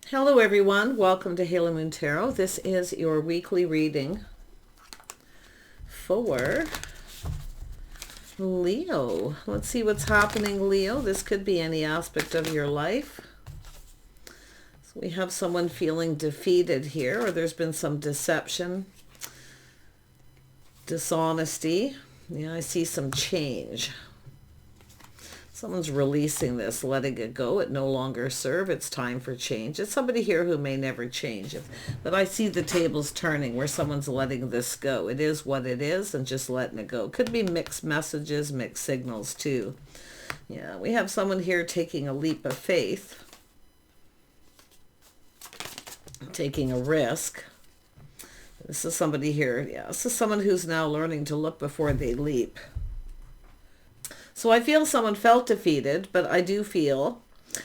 Hello everyone, welcome to Halo Moon Tarot. This is your weekly reading for Leo. Let's see what's happening, Leo. This could be any aspect of your life. So we have someone feeling defeated here, or there's been some deception, dishonesty. Yeah, I see some change. Someone's releasing this, letting it go. It no longer serves. It's time for change. It's somebody here who may never change. But I see the tables turning where someone's letting this go. It is what it is and just letting it go. Could be mixed messages, mixed signals too. Yeah, we have someone here taking a leap of faith. Taking a risk. This is somebody here. Yeah, this is someone who's now learning to look before they leap. So I feel someone felt defeated, but I do feel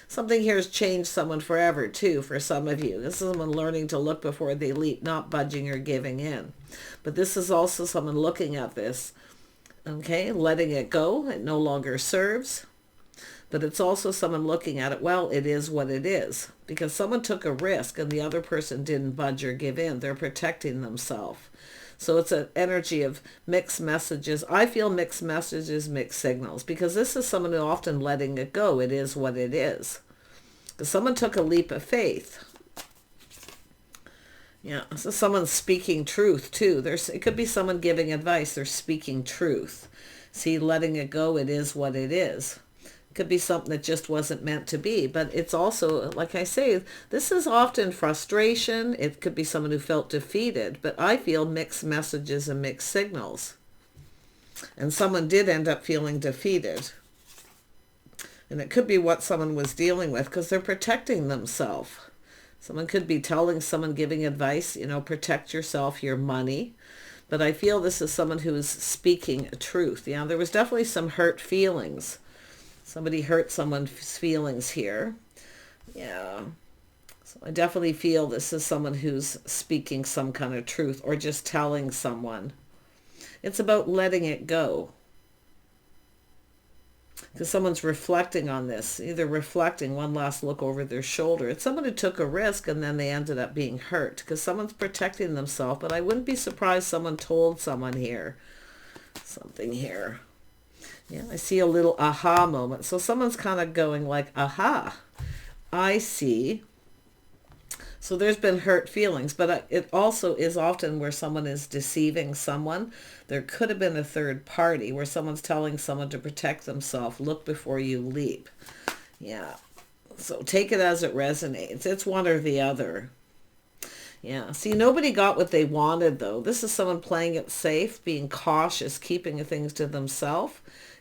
something here has changed someone forever too for some of you. This is someone learning to look before they leap, not budging or giving in. But this is also someone looking at this, okay, letting it go. It no longer serves. But it's also someone looking at it, well, it is what it is. Because someone took a risk and the other person didn't budge or give in. They're protecting themselves. So it's an energy of mixed messages. I feel mixed messages, mixed signals, because this is someone who often letting it go. It is what it is. Because someone took a leap of faith. Yeah, so someone's speaking truth too. It could be someone giving advice. They're speaking truth. See, letting it go, it is what it is. Could be something that just wasn't meant to be, but it's also, like I say, this is often frustration. It could be someone who felt defeated, but I feel mixed messages and mixed signals. And someone did end up feeling defeated. And it could be what someone was dealing with because they're protecting themselves. Someone could be telling someone, giving advice, protect yourself, your money. But I feel this is someone who is speaking truth. Yeah, there was definitely some hurt feelings. Somebody hurt someone's feelings here. Yeah. So I definitely feel this is someone who's speaking some kind of truth or just telling someone. It's about letting it go. Because someone's reflecting on this. Either reflecting, one last look over their shoulder. It's someone who took a risk and then they ended up being hurt. Because someone's protecting themselves. But I wouldn't be surprised someone told someone here. Something here. Yeah, I see a little aha moment. So someone's kind of going like, aha, I see. So there's been hurt feelings, but it also is often where someone is deceiving someone. There could have been a third party where someone's telling someone to protect themselves. Look before you leap. Yeah. So take it as it resonates. It's one or the other. Yeah. See, nobody got what they wanted, though. This is someone playing it safe, being cautious, keeping things to themselves,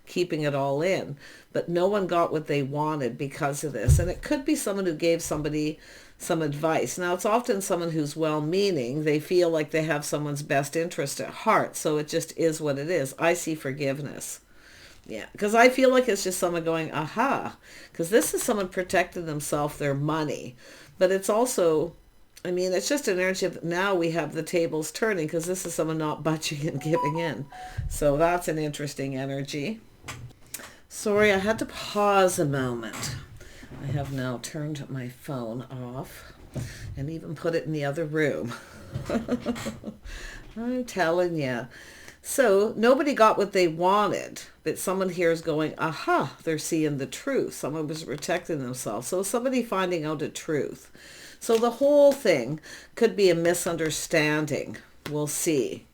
keeping it all in. But no one got what they wanted because of this. And it could be someone who gave somebody some advice. Now, it's often someone who's well-meaning. They feel like they have someone's best interest at heart. So it just is what it is. I see forgiveness. Yeah, because I feel like it's just someone going, aha. Because this is someone protecting themselves, their money. But it's also, it's just an energy of now we have the tables turning because this is someone not budging and giving in. So that's an interesting energy. Sorry, I had to pause a moment. I have now turned my phone off and even put it in the other room. I'm telling you. So nobody got what they wanted, but someone here is going, aha, they're seeing the truth. Someone was protecting themselves. So somebody finding out a truth. So the whole thing could be a misunderstanding. We'll see.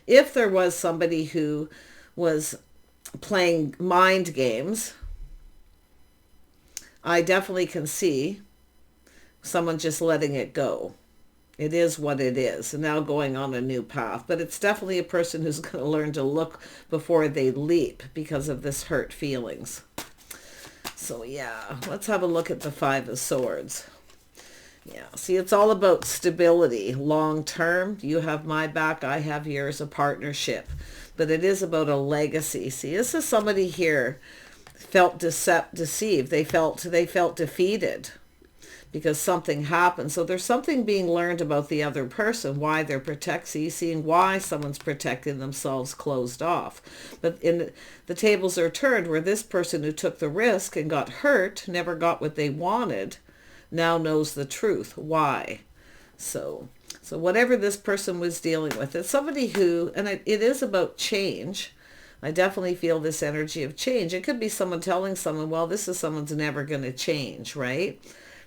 If there was somebody who was playing mind games, I definitely can see someone just letting it go. It is what it is, and now going on a new path. But it's definitely a person who's going to learn to look before they leap because of this hurt feelings. So yeah, let's have a look at the Five of Swords. Yeah, see, it's all about stability, long term. You have my back, I have yours, a partnership. But it is about a legacy. See, this is somebody here felt deceived. They felt defeated because something happened. So there's something being learned about the other person, why they're seeing why someone's protecting themselves closed off. But the tables are turned where this person who took the risk and got hurt never got what they wanted. now knows the truth. Why? So whatever this person was dealing with, it's somebody who, and it is about change. I definitely feel this energy of change. It could be someone telling someone, well, this is someone's never going to change, right?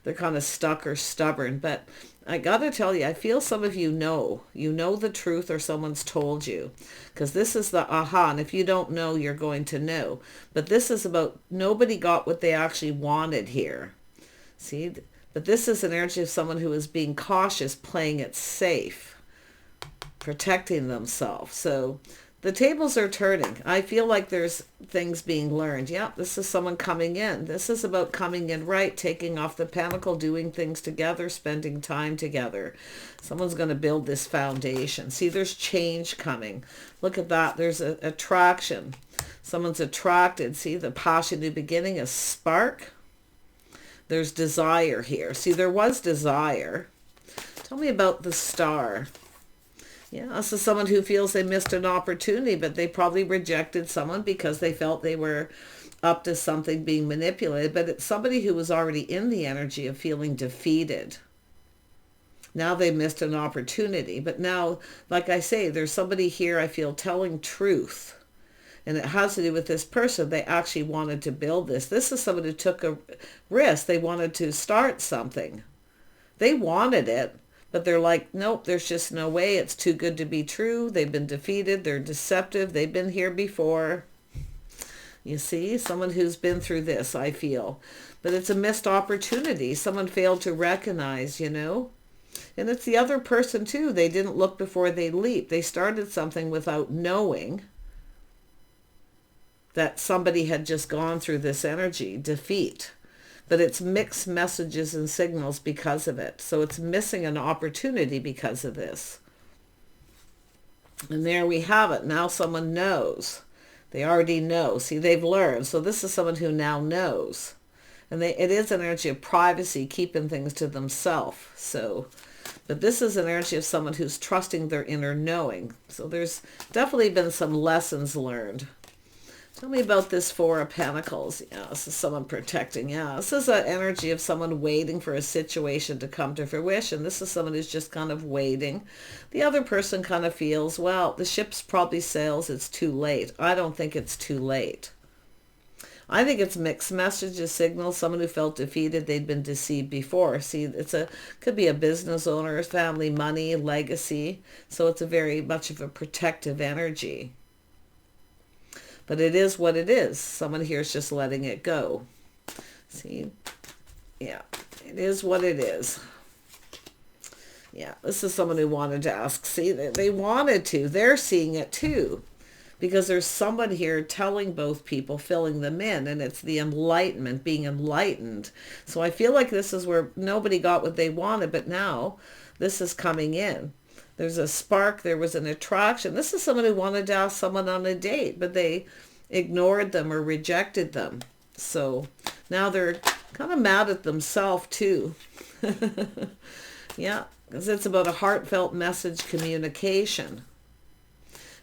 They're kind of stuck or stubborn. But I got to tell you, I feel some of you know the truth, or someone's told you. Because this is the aha, and if you don't know, you're going to know. But this is about nobody got what they actually wanted here. See? But this is an energy of someone who is being cautious, playing it safe, protecting themselves. So the tables are turning. I feel like there's things being learned. Yeah, this is someone coming in. This is about coming in right, taking off the pentacle, doing things together, spending time together. Someone's going to build this foundation. See, there's change coming. Look at that. There's an attraction. Someone's attracted. See, the passion, new beginning, a spark. There's desire here. See, there was desire. Tell me about the star. Yeah, this is someone who feels they missed an opportunity, but they probably rejected someone because they felt they were up to something, being manipulated. But it's somebody who was already in the energy of feeling defeated. Now they missed an opportunity. But now, like I say, there's somebody here I feel telling truth. And it has to do with this person. They actually wanted to build this. This is someone who took a risk. They wanted to start something. They wanted it, but they're like, nope, there's just no way. It's too good to be true. They've been defeated. They're deceptive. They've been here before. You see, someone who's been through this, I feel. But it's a missed opportunity. Someone failed to recognize, And it's the other person too. They didn't look before they leaped. They started something without knowing that somebody had just gone through this energy, defeat. But it's mixed messages and signals because of it. So it's missing an opportunity because of this. And there we have it. Now someone knows. They already know. See, they've learned. So this is someone who now knows. And it is an energy of privacy, keeping things to themselves. But this is an energy of someone who's trusting their inner knowing. So there's definitely been some lessons learned. Tell me about this Four of Pentacles. Yeah, this is someone protecting. Yeah, this is an energy of someone waiting for a situation to come to fruition. This is someone who's just kind of waiting. The other person kind of feels, well, the ship's probably sails. It's too late. I don't think it's too late. I think it's mixed messages, signals. Someone who felt defeated, they'd been deceived before. See, could be a business owner, family, money, legacy. So it's a very much of a protective energy. But it is what it is. Someone here is just letting it go. See? Yeah. It is what it is. Yeah. This is someone who wanted to ask. See, they wanted to. They're seeing it too. Because there's someone here telling both people, filling them in. And it's the enlightenment, being enlightened. So I feel like this is where nobody got what they wanted. But now this is coming in. There's a spark. There was an attraction. This is someone who wanted to ask someone on a date, but they ignored them or rejected them. So now they're kind of mad at themselves too. Yeah, because it's about a heartfelt message communication.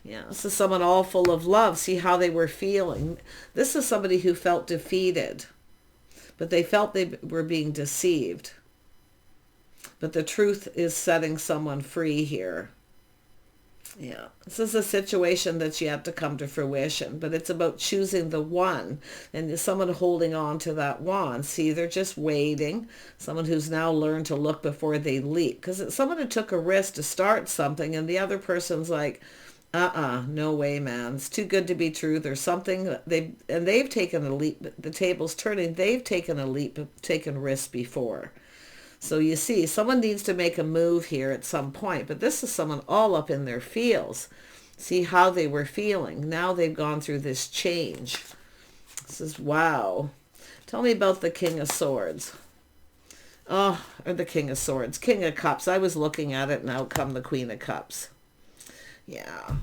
Yeah, this is someone all full of love. See how they were feeling. This is somebody who felt defeated, but they felt they were being deceived. But the truth is setting someone free here. Yeah, this is a situation that's yet to come to fruition, but it's about choosing the one and someone holding on to that one. See, they're just waiting. Someone who's now learned to look before they leap, because it's someone who took a risk to start something and the other person's like, no way, man. It's too good to be true. There's something they've taken a leap. The table's turning. They've taken a leap, taken risks before. So you see, someone needs to make a move here at some point, but this is someone all up in their feels. See how they were feeling. Now they've gone through this change. This is wow. Tell me about the King of Swords. Oh, or the King of Swords. King of Cups. I was looking at it and out come the Queen of Cups. Yeah.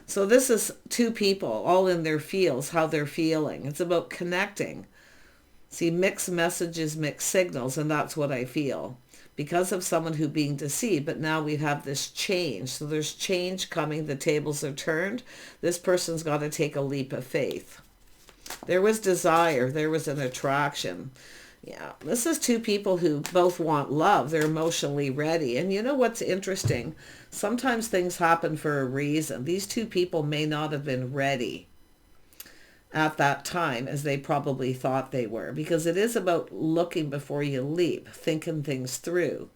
So this is two people all in their feels, how they're feeling. It's about connecting. See, mixed messages, mixed signals, and that's what I feel. Because of someone who being deceived, but now we have this change. So there's change coming. The tables are turned. This person's got to take a leap of faith. There was desire. There was an attraction. Yeah, this is two people who both want love. They're emotionally ready. And you know what's interesting? Sometimes things happen for a reason. These two people may not have been ready at that time as they probably thought they were, because it is about looking before you leap, thinking things through.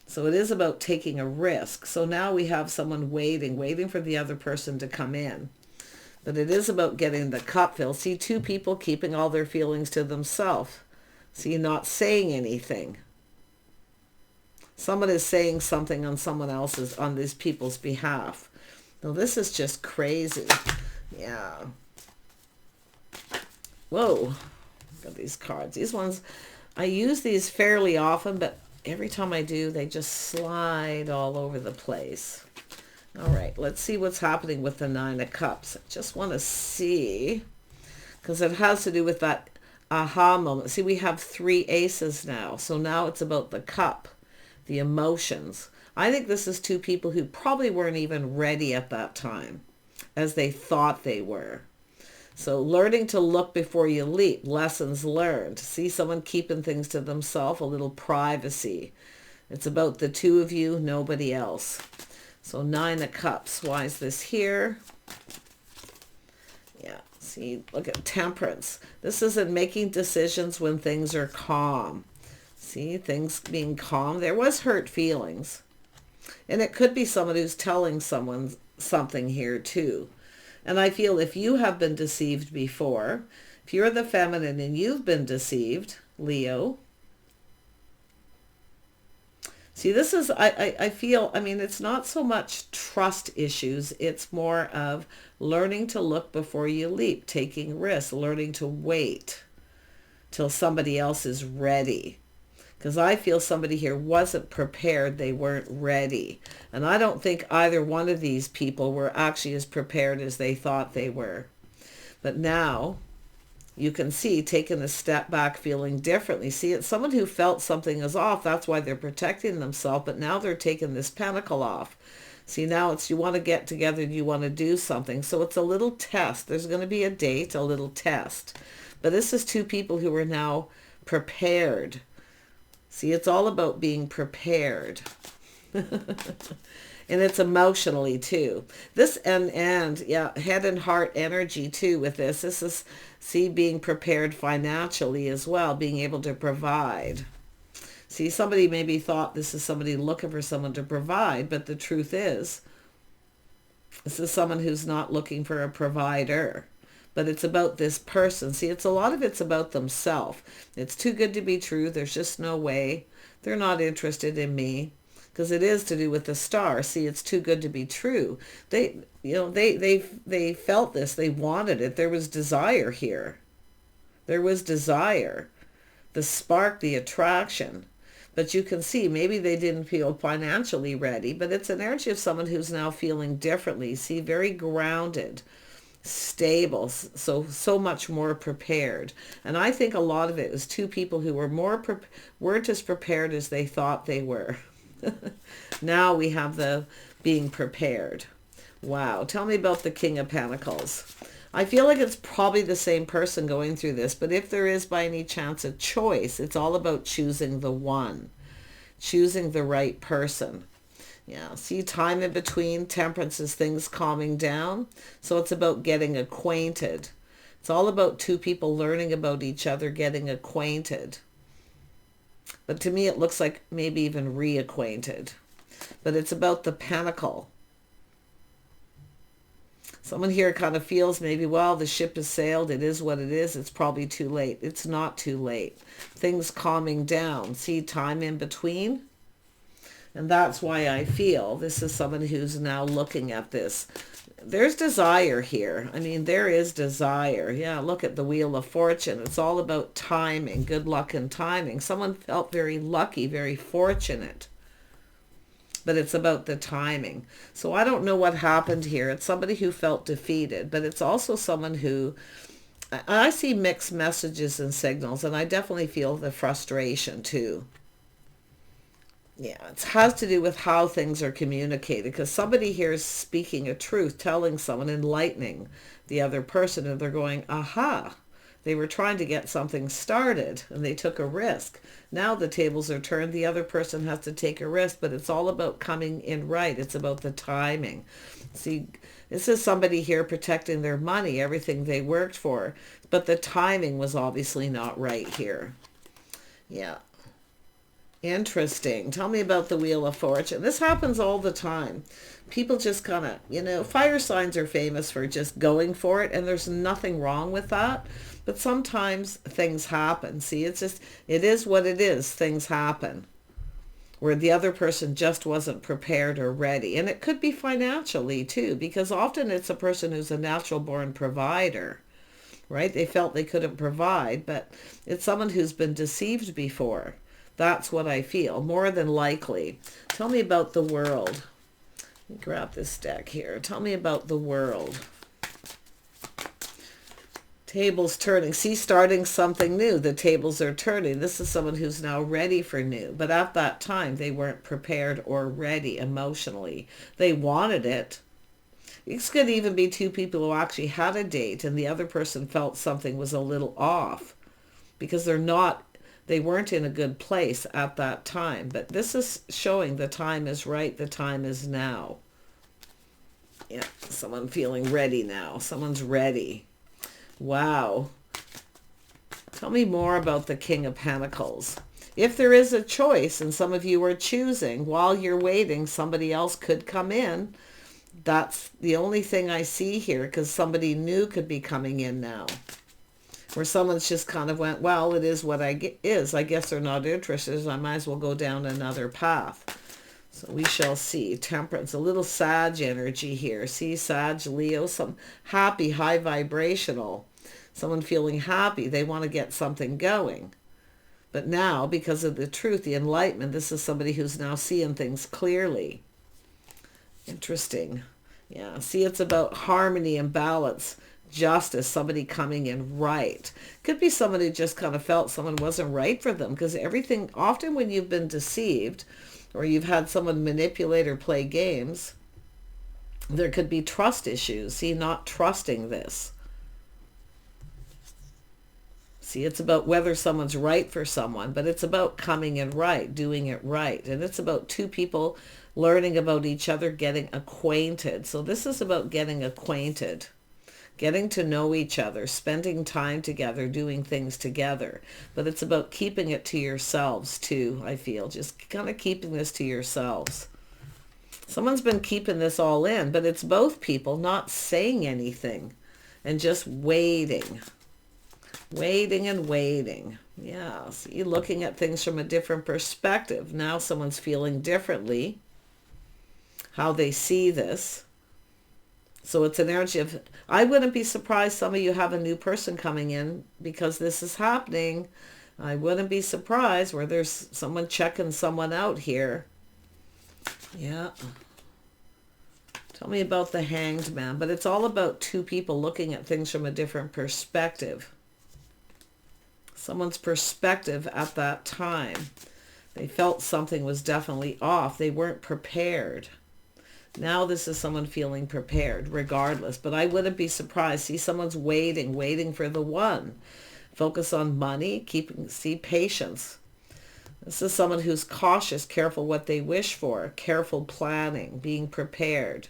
So it is about taking a risk. So now we have someone waiting for the other person to come in. But it is about getting the cup filled. See, two people keeping all their feelings to themselves. See, not saying anything. Someone is saying something on someone else's, on these people's behalf. Now this is just crazy. Yeah. Whoa. Look at these cards. These ones, I use these fairly often, but every time I do, they just slide all over the place. All right, let's see what's happening with the Nine of Cups. I just want to see, because it has to do with that aha moment. See, we have three aces now. So now it's about the cup, the emotions. I think this is two people who probably weren't even ready at that time as they thought they were. So learning to look before you leap, lessons learned. See someone keeping things to themselves, a little privacy. It's about the two of you, nobody else. So Nine of Cups. Why is this here? Yeah, see, look at Temperance. This isn't making decisions when things are calm. See, things being calm. There was hurt feelings. And it could be someone who's telling someone something here too. And I feel if you have been deceived before, if you're the feminine and you've been deceived, Leo. See, this is, I feel, I mean, it's not so much trust issues. It's more of learning to look before you leap, taking risks, learning to wait till somebody else is ready. Because I feel somebody here wasn't prepared. They weren't ready. And I don't think either one of these people were actually as prepared as they thought they were. But now you can see taking a step back, feeling differently. See, it's someone who felt something is off. That's why they're protecting themselves. But now they're taking this pentacle off. See, now it's you want to get together. You want to do something. So it's a little test. There's going to be a date, a little test. But this is two people who are now prepared. See, it's all about being prepared. And it's emotionally too. This and yeah, head and heart energy too with this. This is, see, being prepared financially as well, being able to provide. See, somebody maybe thought this is somebody looking for someone to provide, but the truth is, this is someone who's not looking for a provider. But it's about this person. See, it's a lot of it's about themselves. It's too good to be true. There's just no way. They're not interested in me. Because it is to do with the star. See, it's too good to be true. They felt this. They wanted it. There was desire here. There was desire. The spark, the attraction. But you can see maybe they didn't feel financially ready. But it's an energy of someone who's now feeling differently. See, very grounded, stable, so much more prepared. And I think a lot of it was two people who were weren't as prepared as they thought they were. Now we have the being prepared. Wow. Tell me about the King of Pentacles. I feel like it's probably the same person going through this, but if there is by any chance a choice, it's all about choosing the one, choosing the right person. Yeah, see, time in between. Temperance is things calming down. So it's about getting acquainted. It's all about two people learning about each other, getting acquainted. But to me, it looks like maybe even reacquainted. But it's about the pentacle. Someone here kind of feels maybe, well, the ship has sailed. It is what it is. It's probably too late. It's not too late. Things calming down. See, time in between. And that's why I feel this is someone who's now looking at this. There's desire here. I mean, there is desire. Yeah, look at the Wheel of Fortune. It's all about timing, good luck and timing. Someone felt very lucky, very fortunate. But it's about the timing. So I don't know what happened here. It's somebody who felt defeated, but it's also someone who, I see mixed messages and signals, and I definitely feel the frustration too. Yeah, it has to do with how things are communicated, because somebody here is speaking a truth, telling someone, enlightening the other person, and they're going, aha, They were trying to get something started and they took a risk. Now the tables are turned. The other person has to take a risk, but it's all about coming in right. It's about the timing. See, this is somebody here protecting their money, everything they worked for, but the timing was obviously not right here. Yeah. Interesting. Tell me about the Wheel of Fortune. This happens all the time. People just kind of, fire signs are famous for just going for it, and there's nothing wrong with that. But sometimes things happen. See, it is what it is. Things happen where the other person just wasn't prepared or ready. And it could be financially too, because often it's a person who's a natural born provider, right? They felt they couldn't provide, but it's someone who's been deceived before. That's what I feel, more than likely. Tell me about the World. Let me grab this deck here. Tell me about the World. Tables turning. See, starting something new. The tables are turning. This is someone who's now ready for new. But at that time, they weren't prepared or ready emotionally. They wanted it. This could even be two people who actually had a date and the other person felt something was a little off because they weren't in a good place at that time. But this is showing the time is right. The time is now. Yeah, someone feeling ready now. Someone's ready. Wow. Tell me more about the King of Pentacles. If there is a choice and some of you are choosing, while you're waiting, somebody else could come in. That's the only thing I see here, because somebody new could be coming in now. Where someone's just kind of went, well, it is what is. I guess they're not interested. I might as well go down another path. So we shall see. Temperance, a little Sag energy here. See, Sag, Leo, some happy, high vibrational. Someone feeling happy. They want to get something going. But now, because of the truth, the enlightenment, this is somebody who's now seeing things clearly. Interesting. Yeah, see, it's about harmony and balance. Justice, somebody coming in right. Could be someone who just kind of felt someone wasn't right for them, because everything, often when you've been deceived or you've had someone manipulate or play games, there could be trust issues. See, not trusting this. See, it's about whether someone's right for someone, but it's about coming in right, doing it right. And it's about two people learning about each other, getting acquainted. So this is about getting acquainted. Getting to know each other, spending time together, doing things together. But it's about keeping it to yourselves too, I feel. Just kind of keeping this to yourselves. Someone's been keeping this all in, but it's both people not saying anything and just waiting. Waiting and waiting. Yeah, see, looking at things from a different perspective. Now someone's feeling differently how they see this. So it's an energy of, I wouldn't be surprised some of you have a new person coming in because this is happening. I wouldn't be surprised where there's someone checking someone out here. Yeah. Tell me about the Hanged Man. But it's all about two people looking at things from a different perspective. Someone's perspective at that time. They felt something was definitely off. They weren't prepared. Now this is someone feeling prepared regardless, but I wouldn't be surprised. See, someone's waiting for the one. Focus on money, see patience. This is someone who's cautious, careful what they wish for, careful planning, being prepared.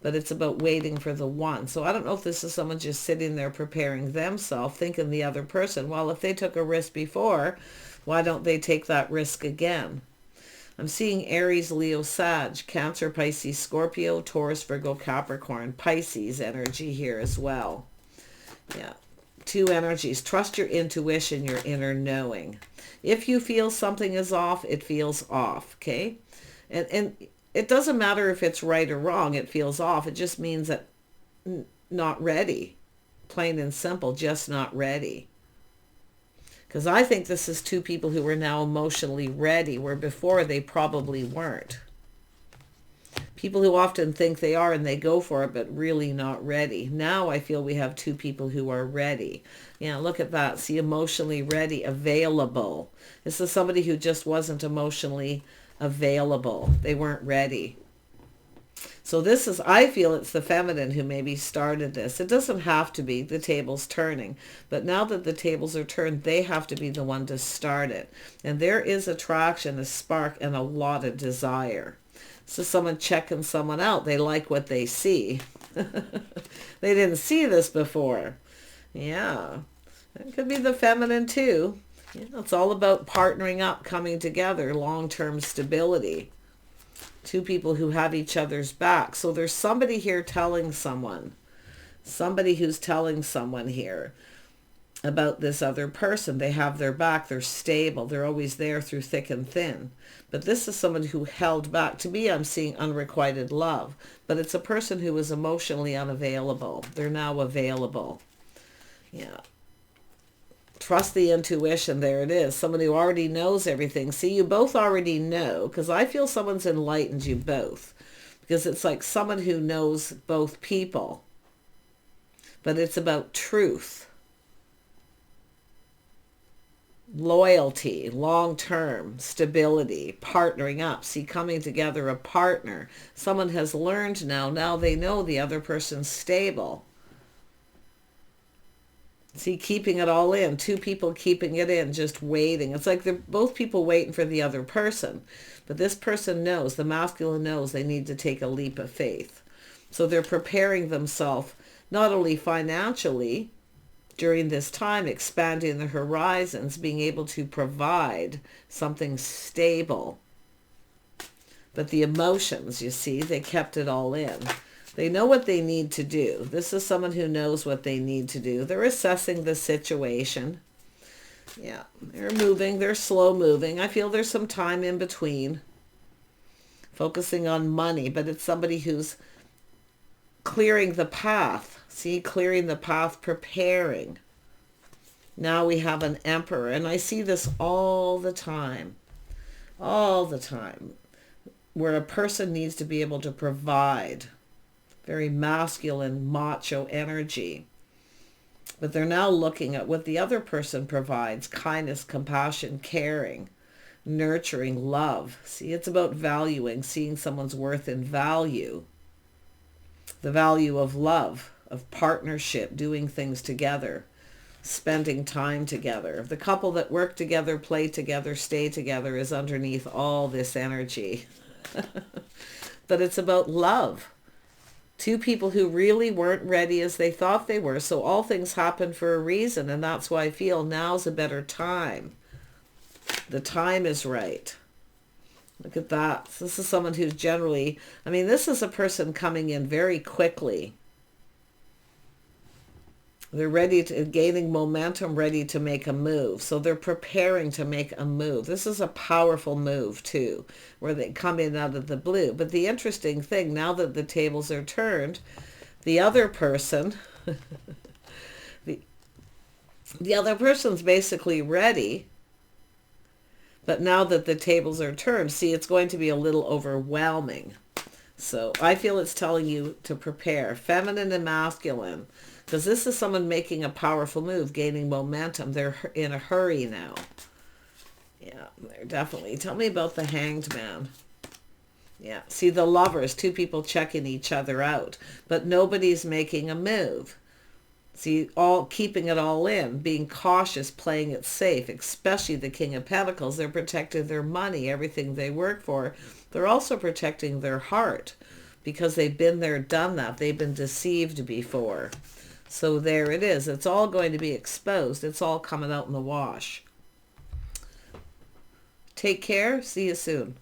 But it's about waiting for the one. So I don't know if this is someone just sitting there preparing themselves, thinking the other person, well, if they took a risk before, why don't they take that risk again? I'm seeing Aries, Leo, Sag, Cancer, Pisces, Scorpio, Taurus, Virgo, Capricorn, Pisces energy here as well. Yeah, two energies. Trust your intuition, your inner knowing. If you feel something is off, it feels off, okay? And it doesn't matter if it's right or wrong, it feels off. It just means that not ready. Plain and simple, just not ready. Because I think this is two people who are now emotionally ready, where before they probably weren't. People who often think they are and they go for it, but really not ready. Now I feel we have two people who are ready. Yeah, look at that. See, emotionally ready, available. This is somebody who just wasn't emotionally available. They weren't ready. So this is, I feel it's the feminine who maybe started this. It doesn't have to be the tables turning, but now that the tables are turned, they have to be the one to start it. And there is attraction, a spark, and a lot of desire. So someone checking someone out. They like what they see. They didn't see this before. Yeah. It could be the feminine too. It's all about partnering up, coming together, long-term stability. Two people who have each other's back. So there's somebody here telling someone, somebody who's telling someone here about this other person. They have their back. They're stable. They're always there through thick and thin. But this is someone who held back. To me, I'm seeing unrequited love. But it's a person who was emotionally unavailable. They're now available. Yeah. Trust the intuition. There it is. Somebody who already knows everything. See, you both already know, because I feel someone's enlightened you both. Because it's like someone who knows both people. But it's about truth, loyalty, long-term stability, partnering up. See, coming together, a partner. Someone has learned now. Now they know the other person's stable. See, keeping it all in. Two people keeping it in, just waiting. It's like they're both people waiting for the other person. But this person knows, the masculine knows they need to take a leap of faith. So they're preparing themselves not only financially during this time, expanding the horizons, being able to provide something stable. But the emotions, you see, they kept it all in. They know what they need to do. This is someone who knows what they need to do. They're assessing the situation. Yeah, they're moving. They're slow moving. I feel there's some time in between. Focusing on money, but it's somebody who's clearing the path. See, clearing the path, preparing. Now we have an emperor, and I see this all the time. All the time. Where a person needs to be able to provide. Very masculine, macho energy. But they're now looking at what the other person provides. Kindness, compassion, caring, nurturing, love. See, it's about valuing, seeing someone's worth and value. The value of love, of partnership, doing things together, spending time together. The couple that work together, play together, stay together is underneath all this energy. But it's about love. Two people who really weren't ready as they thought they were. So all things happen for a reason. And that's why I feel now's a better time. The time is right. Look at that. This is someone who's generally, I mean, this is a person coming in very quickly. They're ready to, gaining momentum, ready to make a move. So they're preparing to make a move. This is a powerful move too, where they come in out of the blue. But the interesting thing, now that the tables are turned, the other person, the other person's basically ready. But now that the tables are turned, see, it's going to be a little overwhelming. So I feel it's telling you to prepare, feminine and masculine. Because this is someone making a powerful move, gaining momentum. They're in a hurry now. Yeah, they're definitely. Tell me about the Hanged Man. Yeah, see, the lovers, two people checking each other out. But nobody's making a move. See, all keeping it all in, being cautious, playing it safe, especially the King of Pentacles. They're protecting their money, everything they work for. They're also protecting their heart because they've been there, done that. They've been deceived before. So there it is. It's all going to be exposed. It's all coming out in the wash. Take care. See you soon.